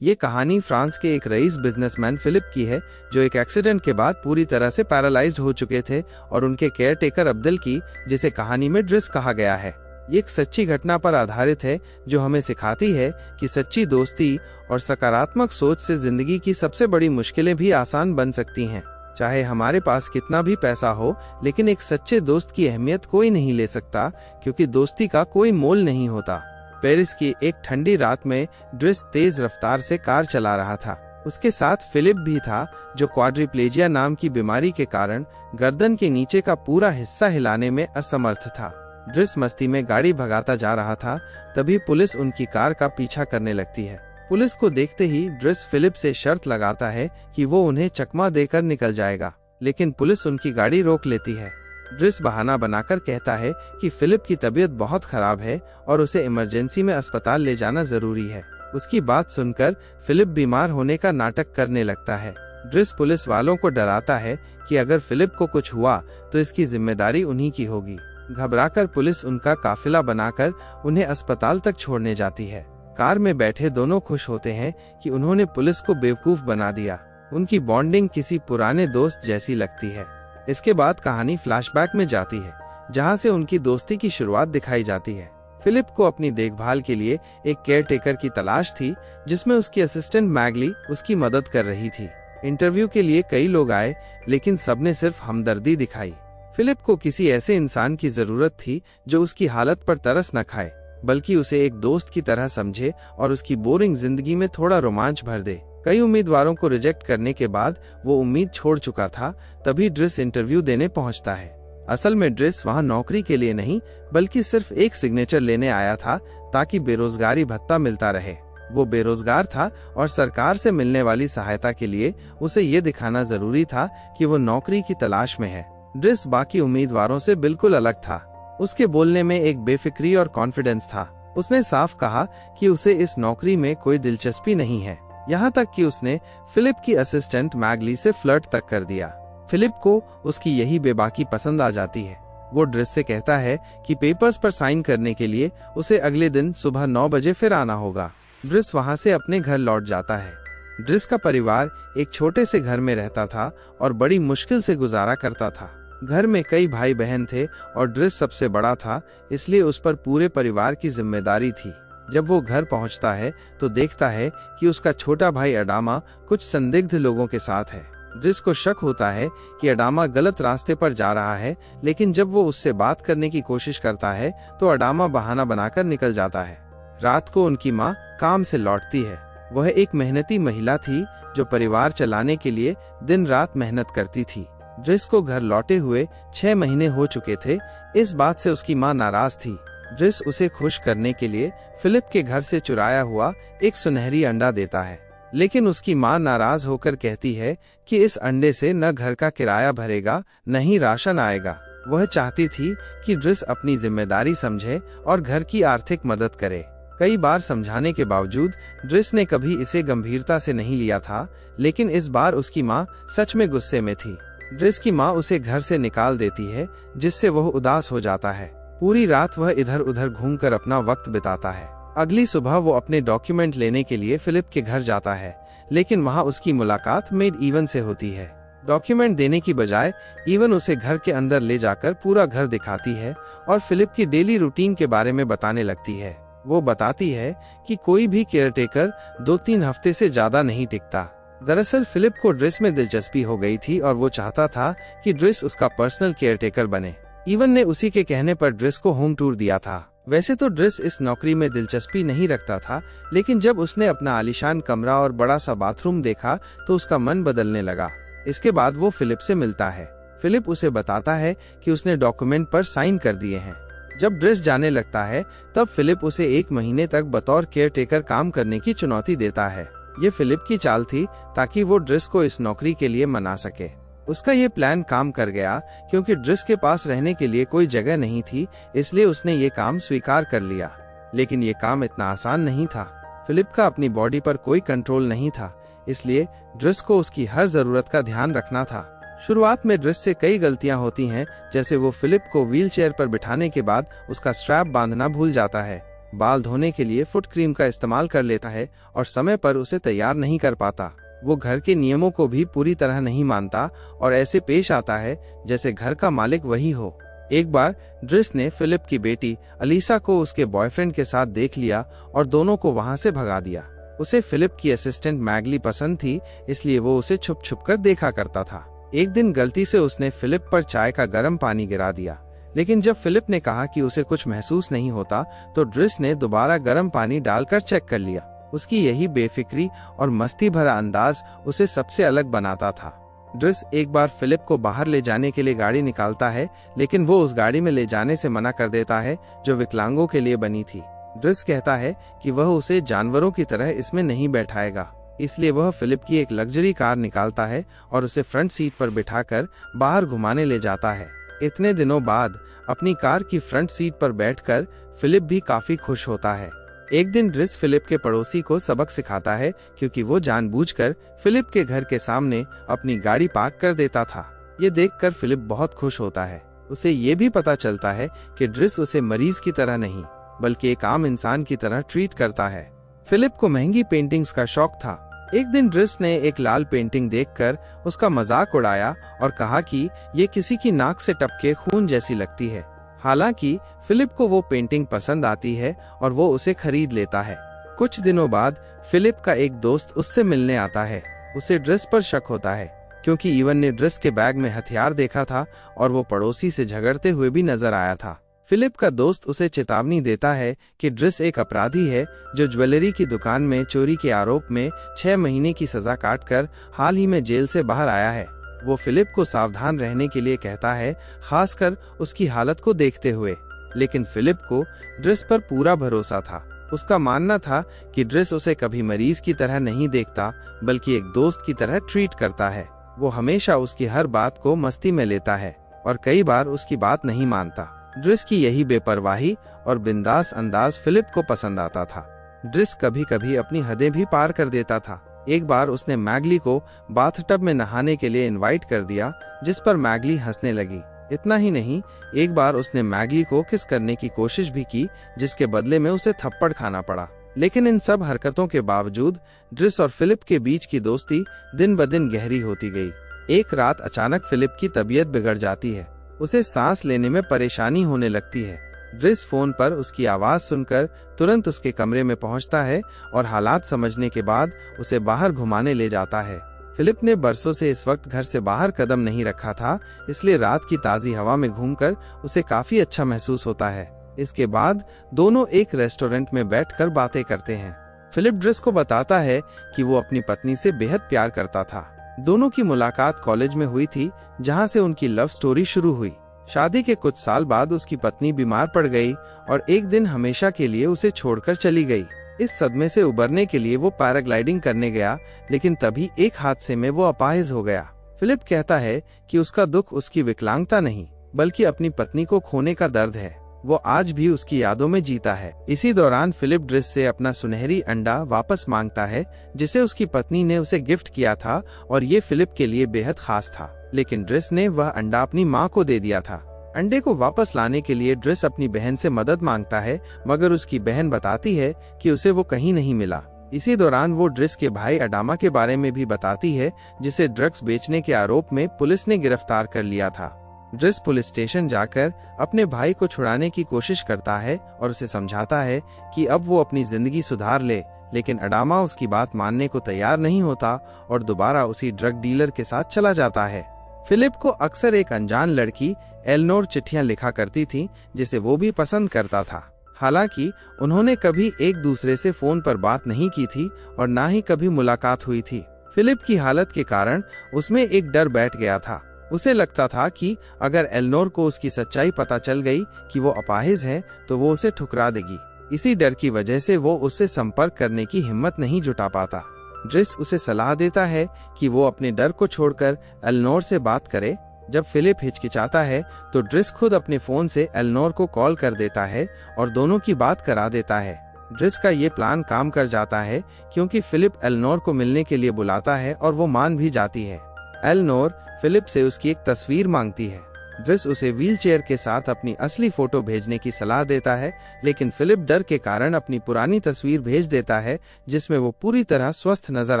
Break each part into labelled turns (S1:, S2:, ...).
S1: ये कहानी फ्रांस के एक रईस बिजनेसमैन फिलिप की है, जो एक एक्सीडेंट के बाद पूरी तरह से पैरालाइज्ड हो चुके थे, और उनके केयरटेकर अब्दुल की, जिसे कहानी में ड्रिस कहा गया है। ये एक सच्ची घटना पर आधारित है जो हमें सिखाती है कि सच्ची दोस्ती और सकारात्मक सोच से जिंदगी की सबसे बड़ी मुश्किलें भी आसान बन सकती हैं। चाहे हमारे पास कितना भी पैसा हो, लेकिन एक सच्चे दोस्त की अहमियत कोई नहीं ले सकता, क्योंकि दोस्ती का कोई मोल नहीं होता। पेरिस की एक ठंडी रात में ड्रिस तेज रफ्तार से कार चला रहा था। उसके साथ फिलिप भी था, जो क्वाड्रिप्लेजिया नाम की बीमारी के कारण गर्दन के नीचे का पूरा हिस्सा हिलाने में असमर्थ था। ड्रिस मस्ती में गाड़ी भगाता जा रहा था, तभी पुलिस उनकी कार का पीछा करने लगती है। पुलिस को देखते ही ड्रिस फिलिप से शर्त लगाता है कि वो उन्हें चकमा देकर निकल जाएगा, लेकिन पुलिस उनकी गाड़ी रोक लेती है। ड्रिस बहाना बनाकर कहता है कि फिलिप की तबीयत बहुत खराब है और उसे इमरजेंसी में अस्पताल ले जाना जरूरी है। उसकी बात सुनकर फिलिप बीमार होने का नाटक करने लगता है। ड्रिस पुलिस वालों को डराता है कि अगर फिलिप को कुछ हुआ तो इसकी जिम्मेदारी उन्हीं की होगी। घबराकर पुलिस उनका काफिला बनाकर उन्हें अस्पताल तक छोड़ने जाती है। कार में बैठे दोनों खुश होते हैं कि उन्होंने पुलिस को बेवकूफ बना दिया। उनकी बॉन्डिंग किसी पुराने दोस्त जैसी लगती है। इसके बाद कहानी फ्लैशबैक में जाती है, जहां से उनकी दोस्ती की शुरुआत दिखाई जाती है। फिलिप को अपनी देखभाल के लिए एक केयरटेकर की तलाश थी, जिसमें उसकी असिस्टेंट मैगली उसकी मदद कर रही थी। इंटरव्यू के लिए कई लोग आए, लेकिन सबने सिर्फ हमदर्दी दिखाई। फिलिप को किसी ऐसे इंसान की जरूरत थी जो उसकी हालत पर तरस न खाए, बल्कि उसे एक दोस्त की तरह समझे और उसकी बोरिंग जिंदगी में थोड़ा रोमांच भर दे। कई उम्मीदवारों को रिजेक्ट करने के बाद वो उम्मीद छोड़ चुका था, तभी ड्रिस इंटरव्यू देने पहुंचता है। असल में ड्रिस वहां नौकरी के लिए नहीं, बल्कि सिर्फ एक सिग्नेचर लेने आया था, ताकि बेरोजगारी भत्ता मिलता रहे। वो बेरोजगार था और सरकार से मिलने वाली सहायता के लिए उसे ये दिखाना जरूरी था कि वो नौकरी की तलाश में है। ड्रिस बाकी उम्मीदवारों से बिल्कुल अलग था। उसके बोलने में एक बेफिक्री और कॉन्फिडेंस था। उसने साफ कहा कि उसे इस नौकरी में कोई दिलचस्पी नहीं है, यहाँ तक कि उसने फिलिप की असिस्टेंट मैगली से फ्लर्ट तक कर दिया। फिलिप को उसकी यही बेबाकी पसंद आ जाती है। वो ड्रिस से कहता है कि पेपर्स पर साइन करने के लिए उसे अगले दिन सुबह 9 बजे फिर आना होगा। ड्रिस वहाँ से अपने घर लौट जाता है। ड्रिस का परिवार एक छोटे से घर में रहता था और बड़ी मुश्किल से गुजारा करता था। घर में कई भाई बहन थे और ड्रिस सबसे बड़ा था, इसलिए उस पर पूरे परिवार की जिम्मेदारी थी। जब वो घर पहुंचता है तो देखता है कि उसका छोटा भाई अडामा कुछ संदिग्ध लोगों के साथ है। ड्रिस को शक होता है कि अडामा गलत रास्ते पर जा रहा है, लेकिन जब वो उससे बात करने की कोशिश करता है तो अडामा बहाना बनाकर निकल जाता है। रात को उनकी माँ काम से लौटती है। वह एक मेहनती महिला थी जो परिवार चलाने के लिए दिन रात मेहनत करती थी। ड्रिस को घर लौटे हुए 6 महीने हो चुके थे। इस बात से उसकी माँ नाराज थी। ड्रिस उसे खुश करने के लिए फिलिप के घर से चुराया हुआ एक सुनहरी अंडा देता है, लेकिन उसकी माँ नाराज होकर कहती है कि इस अंडे से न घर का किराया भरेगा, न ही राशन आएगा। वह चाहती थी कि ड्रिस अपनी जिम्मेदारी समझे और घर की आर्थिक मदद करे। कई बार समझाने के बावजूद ड्रिस ने कभी इसे गंभीरता से नहीं लिया था, लेकिन इस बार उसकी माँ सच में गुस्से में थी। ड्रिस की माँ उसे घर से निकाल देती है, जिससे वह उदास हो जाता है। पूरी रात वह इधर उधर घूमकर अपना वक्त बिताता है। अगली सुबह वो अपने डॉक्यूमेंट लेने के लिए फिलिप के घर जाता है, लेकिन वहाँ उसकी मुलाकात मेड इवन से होती है। डॉक्यूमेंट देने की बजाय इवन उसे घर के अंदर ले जाकर पूरा घर दिखाती है और फिलिप की डेली रूटीन के बारे में बताने लगती है। वो बताती है कि कोई भी केयरटेकर 2-3 हफ्ते से ज्यादा नहीं टिकता। दरअसल फिलिप को ड्रिस में दिलचस्पी हो गई थी और वो चाहता था कि ड्रिस उसका पर्सनल केयरटेकर बने। इवन ने उसी के कहने पर ड्रिस को होम टूर दिया था। वैसे तो ड्रिस इस नौकरी में दिलचस्पी नहीं रखता था, लेकिन जब उसने अपना आलीशान कमरा और बड़ा सा बाथरूम देखा तो उसका मन बदलने लगा। इसके बाद वो फिलिप से मिलता है। फिलिप उसे बताता है कि उसने डॉक्यूमेंट पर साइन कर दिए हैं। जब ड्रिस जाने लगता है तब फिलिप उसे 1 महीने तक बतौर केयरटेकर काम करने की चुनौती देता है। ये फिलिप की चाल थी ताकि वो ड्रिस को इस नौकरी के लिए मना सके। उसका ये प्लान काम कर गया, क्योंकि ड्रिस के पास रहने के लिए कोई जगह नहीं थी, इसलिए उसने ये काम स्वीकार कर लिया। लेकिन ये काम इतना आसान नहीं था। फिलिप का अपनी बॉडी पर कोई कंट्रोल नहीं था, इसलिए ड्रिस को उसकी हर जरूरत का ध्यान रखना था। शुरुआत में ड्रिस से कई गलतियां होती हैं, जैसे वो फिलिप को व्हीलचेयर पर बिठाने के बाद उसका स्ट्रैप बांधना भूल जाता है। बाल धोने के लिए फुट क्रीम का इस्तेमाल कर लेता है और समय पर उसे तैयार नहीं कर पाता। वो घर के नियमों को भी पूरी तरह नहीं मानता और ऐसे पेश आता है जैसे घर का मालिक वही हो। एक बार ड्रिस ने फिलिप की बेटी अलीसा को उसके बॉयफ्रेंड के साथ देख लिया और दोनों को वहां से भगा दिया। उसे फिलिप की असिस्टेंट मैगली पसंद थी, इसलिए वो उसे छुप छुप कर देखा करता था। एक दिन गलती से उसने फिलिप पर चाय का गर्म पानी गिरा दिया, लेकिन जब फिलिप ने कहा कि उसे कुछ महसूस नहीं होता तो ड्रिस ने दोबारा गर्म पानी डालकर चेक कर लिया। उसकी यही बेफिक्री और मस्ती भरा अंदाज उसे सबसे अलग बनाता था। ड्रिस एक बार फिलिप को बाहर ले जाने के लिए गाड़ी निकालता है, लेकिन वो उस गाड़ी में ले जाने से मना कर देता है जो विकलांगों के लिए बनी थी। ड्रिस कहता है कि वह उसे जानवरों की तरह इसमें नहीं बैठाएगा, इसलिए वह फिलिप की एक लग्जरी कार निकालता है और उसे फ्रंट सीट पर बिठाकर बाहर घुमाने ले जाता है। इतने दिनों बाद अपनी कार की फ्रंट सीट पर बैठकर फिलिप भी काफी खुश होता है। एक दिन ड्रिस फिलिप के पड़ोसी को सबक सिखाता है, क्योंकि वो जानबूझकर फिलिप के घर के सामने अपनी गाड़ी पार्क कर देता था। ये देखकर फिलिप बहुत खुश होता है। उसे ये भी पता चलता है कि ड्रिस उसे मरीज की तरह नहीं बल्कि एक आम इंसान की तरह ट्रीट करता है। फिलिप को महंगी पेंटिंग्स का शौक था। एक दिन ड्रिस ने एक लाल पेंटिंग देखकर उसका मजाक उड़ाया और कहा कि ये किसी की नाक से टपके खून जैसी लगती है। हालांकि फिलिप को वो पेंटिंग पसंद आती है और वो उसे खरीद लेता है। कुछ दिनों बाद फिलिप का एक दोस्त उससे मिलने आता है। उसे ड्रिस पर शक होता है, क्योंकि इवन ने ड्रिस के बैग में हथियार देखा था और वो पड़ोसी से झगड़ते हुए भी नजर आया था। फिलिप का दोस्त उसे चेतावनी देता है कि ड्रिस एक अपराधी है जो ज्वेलरी की दुकान में चोरी के आरोप में 6 महीने की सजा काटकर हाल ही में जेल से बाहर आया है। वो फिलिप को सावधान रहने के लिए कहता है, खासकर उसकी हालत को देखते हुए। लेकिन फिलिप को ड्रिस पर पूरा भरोसा था। उसका मानना था कि ड्रिस उसे कभी मरीज की तरह नहीं देखता बल्कि एक दोस्त की तरह ट्रीट करता है। वो हमेशा उसकी हर बात को मस्ती में लेता है और कई बार उसकी बात नहीं मानता। ड्रिस की यही बेपरवाही और बिंदास अंदाज फिलिप को पसंद आता था। ड्रिस कभी कभी अपनी हदें भी पार कर देता था। एक बार उसने मैगली को बाथटब में नहाने के लिए इनवाइट कर दिया, जिस पर मैगली हंसने लगी। इतना ही नहीं, एक बार उसने मैगली को किस करने की कोशिश भी की, जिसके बदले में उसे थप्पड़ खाना पड़ा। लेकिन इन सब हरकतों के बावजूद ड्रिस और फिलिप के बीच की दोस्ती दिन ब दिन गहरी होती गई। एक रात अचानक फिलिप की तबीयत बिगड़ जाती है। उसे सांस लेने में परेशानी होने लगती है। ड्रिस फोन पर उसकी आवाज सुनकर तुरंत उसके कमरे में पहुंचता है और हालात समझने के बाद उसे बाहर घुमाने ले जाता है। फिलिप ने बरसों से इस वक्त घर से बाहर कदम नहीं रखा था, इसलिए रात की ताजी हवा में घूमकर उसे काफी अच्छा महसूस होता है। इसके बाद दोनों एक रेस्टोरेंट में बैठकर बातें करते हैं। फिलिप ड्रिस को बताता है कि वो अपनी पत्नी से बेहद प्यार करता था। दोनों की मुलाकात कॉलेज में हुई थी, जहां से उनकी लव स्टोरी शुरू हुई। शादी के कुछ साल बाद उसकी पत्नी बीमार पड़ गई और एक दिन हमेशा के लिए उसे छोड़कर चली गई। इस सदमे से उबरने के लिए वो पैराग्लाइडिंग करने गया, लेकिन तभी एक हादसे में वो अपाहिज हो गया। फिलिप कहता है कि उसका दुख उसकी विकलांगता नहीं बल्कि अपनी पत्नी को खोने का दर्द है। वो आज भी उसकी यादों में जीता है। इसी दौरान फिलिप ड्रिस से अपना सुनहरी अंडा वापस मांगता है, जिसे उसकी पत्नी ने उसे गिफ्ट किया था और ये फिलिप के लिए बेहद खास था। लेकिन ड्रिस ने वह अंडा अपनी माँ को दे दिया था। अंडे को वापस लाने के लिए ड्रिस अपनी बहन से मदद मांगता है, मगर उसकी बहन बताती है कि उसे वो कहीं नहीं मिला। इसी दौरान वो ड्रिस के भाई अडामा के बारे में भी बताती है, जिसे ड्रग्स बेचने के आरोप में पुलिस ने गिरफ्तार कर लिया था। ड्रिस पुलिस स्टेशन जाकर अपने भाई को छुड़ाने की कोशिश करता है और उसे समझाता है कि अब वो अपनी जिंदगी सुधार ले, लेकिन अडामा उसकी बात मानने को तैयार नहीं होता और दोबारा उसी ड्रग डीलर के साथ चला जाता है। फिलिप को अक्सर एक अनजान लड़की एलनोर चिट्ठियां लिखा करती थी, जिसे वो भी पसंद करता था। हालांकि उन्होंने कभी एक दूसरे से फोन पर बात नहीं की थी और ना ही कभी मुलाकात हुई थी। फिलिप की हालत के कारण उसमें एक डर बैठ गया था। उसे लगता था कि अगर एलनोर को उसकी सच्चाई पता चल गई कि वो अपाहिज है तो वो उसे ठुकरा देगी। इसी डर की वजह से वो उससे संपर्क करने की हिम्मत नहीं जुटा पाता। ड्रिस उसे सलाह देता है कि वो अपने डर को छोड़कर एलनोर से बात करे। जब फिलिप हिचकिचाता है तो ड्रिस खुद अपने फोन से एलनोर को कॉल कर देता है और दोनों की बात करा देता है। ड्रिस का ये प्लान काम कर जाता है, क्योंकि फिलिप एलनोर को मिलने के लिए बुलाता है और वो मान भी जाती है। एलनोर फिलिप से उसकी एक तस्वीर मांगती है। ड्रिस उसे व्हीलचेयर के साथ अपनी असली फोटो भेजने की सलाह देता है, लेकिन फिलिप डर के कारण अपनी पुरानी तस्वीर भेज देता है जिसमें वो पूरी तरह स्वस्थ नजर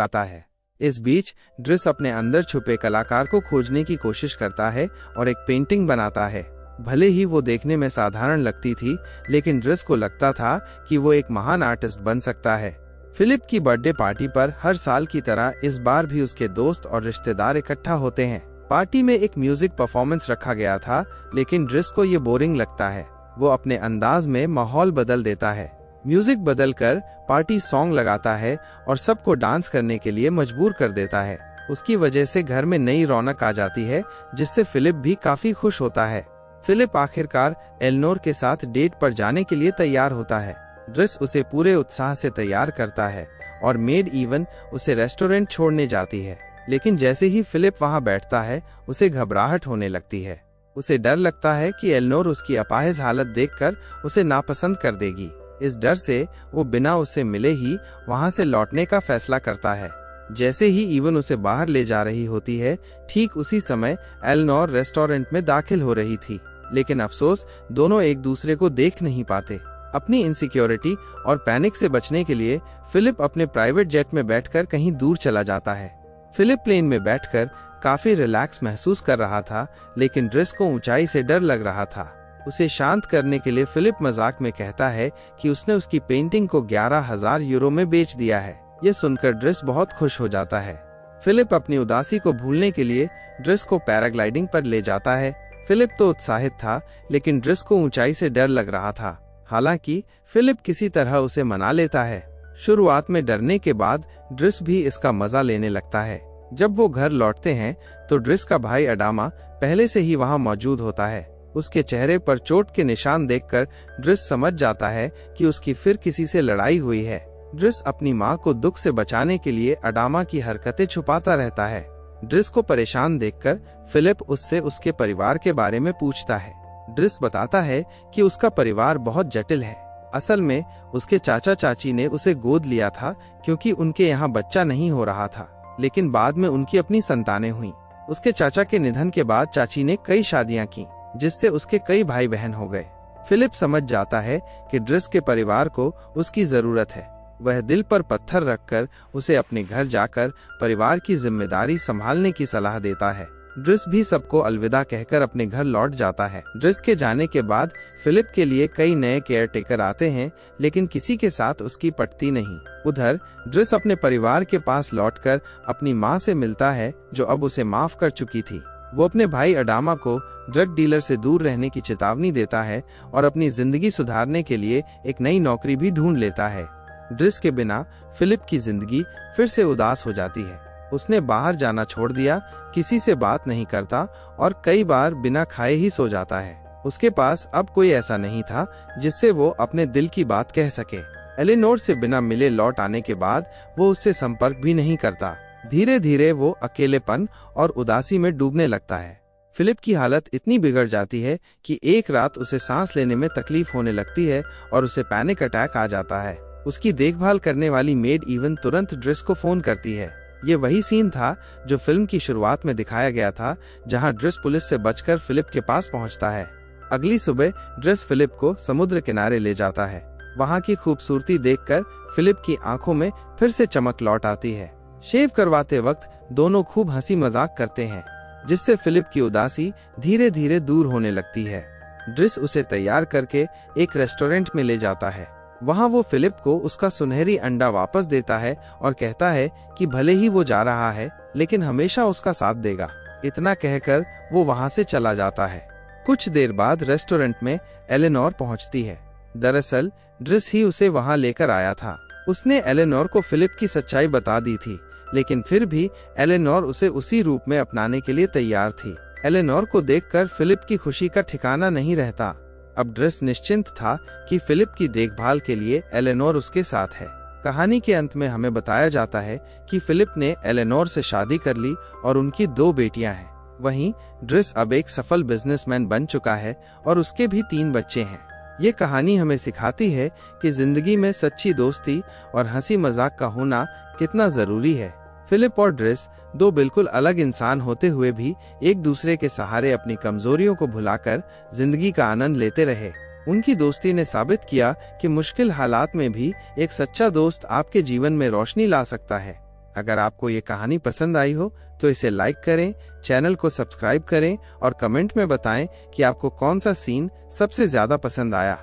S1: आता है। इस बीच ड्रिस अपने अंदर छुपे कलाकार को खोजने की कोशिश करता है और एक पेंटिंग बनाता है। भले ही वो देखने में साधारण लगती थी, लेकिन ड्रिस को लगता था कि वो एक महान आर्टिस्ट बन सकता है। फिलिप की बर्थडे पार्टी पर हर साल की तरह इस बार भी उसके दोस्त और रिश्तेदार इकट्ठा होते हैं। पार्टी में एक म्यूजिक परफॉर्मेंस रखा गया था, लेकिन ड्रिस को ये बोरिंग लगता है। वो अपने अंदाज में माहौल बदल देता है। म्यूजिक बदलकर पार्टी सॉन्ग लगाता है और सबको डांस करने के लिए मजबूर कर देता है। उसकी वजह से घर में नई रौनक आ जाती है, जिससे फिलिप भी काफी खुश होता है। फिलिप आखिरकार एलेनोर के साथ डेट पर जाने के लिए तैयार होता है। ड्रिस उसे पूरे उत्साह से तैयार करता है और मेड इवन उसे रेस्टोरेंट छोड़ने जाती है। लेकिन जैसे ही फिलिप वहां बैठता है, उसे घबराहट होने लगती है। उसे डर लगता है कि एलेनोर उसकी अपाहिज हालत देखकर उसे नापसंद कर देगी। इस डर से वो बिना उससे मिले ही वहां से लौटने का फैसला करता है। जैसे ही इवन उसे बाहर ले जा रही होती है, ठीक उसी समय एलेनोर रेस्टोरेंट में दाखिल हो रही थी। लेकिन अफसोस, दोनों एक दूसरे को देख नहीं पाते। अपनी इनसिक्योरिटी और पैनिक से बचने के लिए फिलिप अपने प्राइवेट जेट में बैठकर कहीं दूर चला जाता है। फिलिप प्लेन में बैठकर काफी रिलैक्स महसूस कर रहा था, लेकिन ड्रिस को ऊंचाई से डर लग रहा था। उसे शांत करने के लिए फिलिप मजाक में कहता है कि उसने उसकी पेंटिंग को 11,000 यूरो में बेच दिया है। ये सुनकर ड्रिस बहुत खुश हो जाता है। फिलिप अपनी उदासी को भूलने के लिए ड्रिस को पैराग्लाइडिंग पर ले जाता है। फिलिप तो उत्साहित था, लेकिन ड्रिस को ऊंचाई से डर लग रहा था। हालांकि फिलिप किसी तरह उसे मना लेता है। शुरुआत में डरने के बाद ड्रिस भी इसका मजा लेने लगता है। जब वो घर लौटते हैं तो ड्रिस का भाई अडामा पहले से ही वहां मौजूद होता है। उसके चेहरे पर चोट के निशान देखकर ड्रिस समझ जाता है कि उसकी फिर किसी से लड़ाई हुई है। ड्रिस अपनी माँ को दुख से बचाने के लिए अडामा की हरकतें छुपाता रहता है। ड्रिस को परेशान देखकर फिलिप उससे उसके परिवार के बारे में पूछता है। ड्रिस बताता है कि उसका परिवार बहुत जटिल है। असल में उसके चाचा चाची ने उसे गोद लिया था क्योंकि उनके यहाँ बच्चा नहीं हो रहा था, लेकिन बाद में उनकी अपनी संतानें हुईं। उसके चाचा के निधन के बाद चाची ने कई शादियां की, जिससे उसके कई भाई बहन हो गए। फिलिप समझ जाता है कि ड्रिस के परिवार को उसकी जरूरत है। वह दिल पर पत्थर रखकर उसे अपने घर जाकर परिवार की जिम्मेदारी संभालने की सलाह देता है। ड्रिस भी सबको अलविदा कहकर अपने घर लौट जाता है। ड्रिस के जाने के बाद फिलिप के लिए कई नए केयरटेकर आते हैं, लेकिन किसी के साथ उसकी पटती नहीं। उधर ड्रिस अपने परिवार के पास लौटकर अपनी माँ से मिलता है, जो अब उसे माफ कर चुकी थी। वो अपने भाई अडामा को ड्रग डीलर से दूर रहने की चेतावनी देता है और अपनी जिंदगी सुधारने के लिए एक नई नौकरी भी ढूंढ लेता है। ड्रिस के बिना फिलिप की जिंदगी फिर से उदास हो जाती है। उसने बाहर जाना छोड़ दिया, किसी से बात नहीं करता और कई बार बिना खाए ही सो जाता है। उसके पास अब कोई ऐसा नहीं था जिससे वो अपने दिल की बात कह सके। एलेनोर से बिना मिले लौट आने के बाद वो उससे संपर्क भी नहीं करता। धीरे धीरे वो अकेलेपन और उदासी में डूबने लगता है। फिलिप की हालत इतनी बिगड़ जाती है कि एक रात उसे सांस लेने में तकलीफ होने लगती है और उसे पैनिक अटैक आ जाता है। उसकी देखभाल करने वाली मेड इवन तुरंत ड्रिस को फोन करती है। ये वही सीन था जो फिल्म की शुरुआत में दिखाया गया था, जहां ड्रिस पुलिस से बचकर फिलिप के पास पहुंचता है। अगली सुबह ड्रिस फिलिप को समुद्र किनारे ले जाता है। वहां की खूबसूरती देखकर फिलिप की आंखों में फिर से चमक लौट आती है। शेव करवाते वक्त दोनों खूब हंसी मजाक करते हैं, जिससे फिलिप की उदासी धीरे धीरे दूर होने लगती है। ड्रिस उसे तैयार करके एक रेस्टोरेंट में ले जाता है। वहां वो फिलिप को उसका सुनहरी अंडा वापस देता है और कहता है कि भले ही वो जा रहा है, लेकिन हमेशा उसका साथ देगा। इतना कहकर वो वहां से चला जाता है। कुछ देर बाद रेस्टोरेंट में एलेनोर पहुंचती है। दरअसल ड्रिस ही उसे वहां लेकर आया था। उसने एलेनोर को फिलिप की सच्चाई बता दी थी, लेकिन फिर भी एलेनोर उसे उसी रूप में अपनाने के लिए तैयार थी। एलेनोर को देखकर फिलिप की खुशी का ठिकाना नहीं रहता। अब ड्रिस निश्चिंत था कि फिलिप की देखभाल के लिए एलेनोर उसके साथ है। कहानी के अंत में हमें बताया जाता है कि फिलिप ने एलेनोर से शादी कर ली और उनकी 2 बेटियां हैं। वहीं ड्रिस अब एक सफल बिजनेसमैन बन चुका है और उसके भी 3 बच्चे हैं। ये कहानी हमें सिखाती है कि जिंदगी में सच्ची दोस्ती और हंसी मजाक का होना कितना जरूरी है। फिलिप और ड्रिस दो बिल्कुल अलग इंसान होते हुए भी एक दूसरे के सहारे अपनी कमजोरियों को भुलाकर जिंदगी का आनंद लेते रहे। उनकी दोस्ती ने साबित किया कि मुश्किल हालात में भी एक सच्चा दोस्त आपके जीवन में रोशनी ला सकता है। अगर आपको ये कहानी पसंद आई हो तो इसे लाइक करें, चैनल को सब्सक्राइब करें और कमेंट में बताएं कि आपको कौन सा सीन सबसे ज्यादा पसंद आया।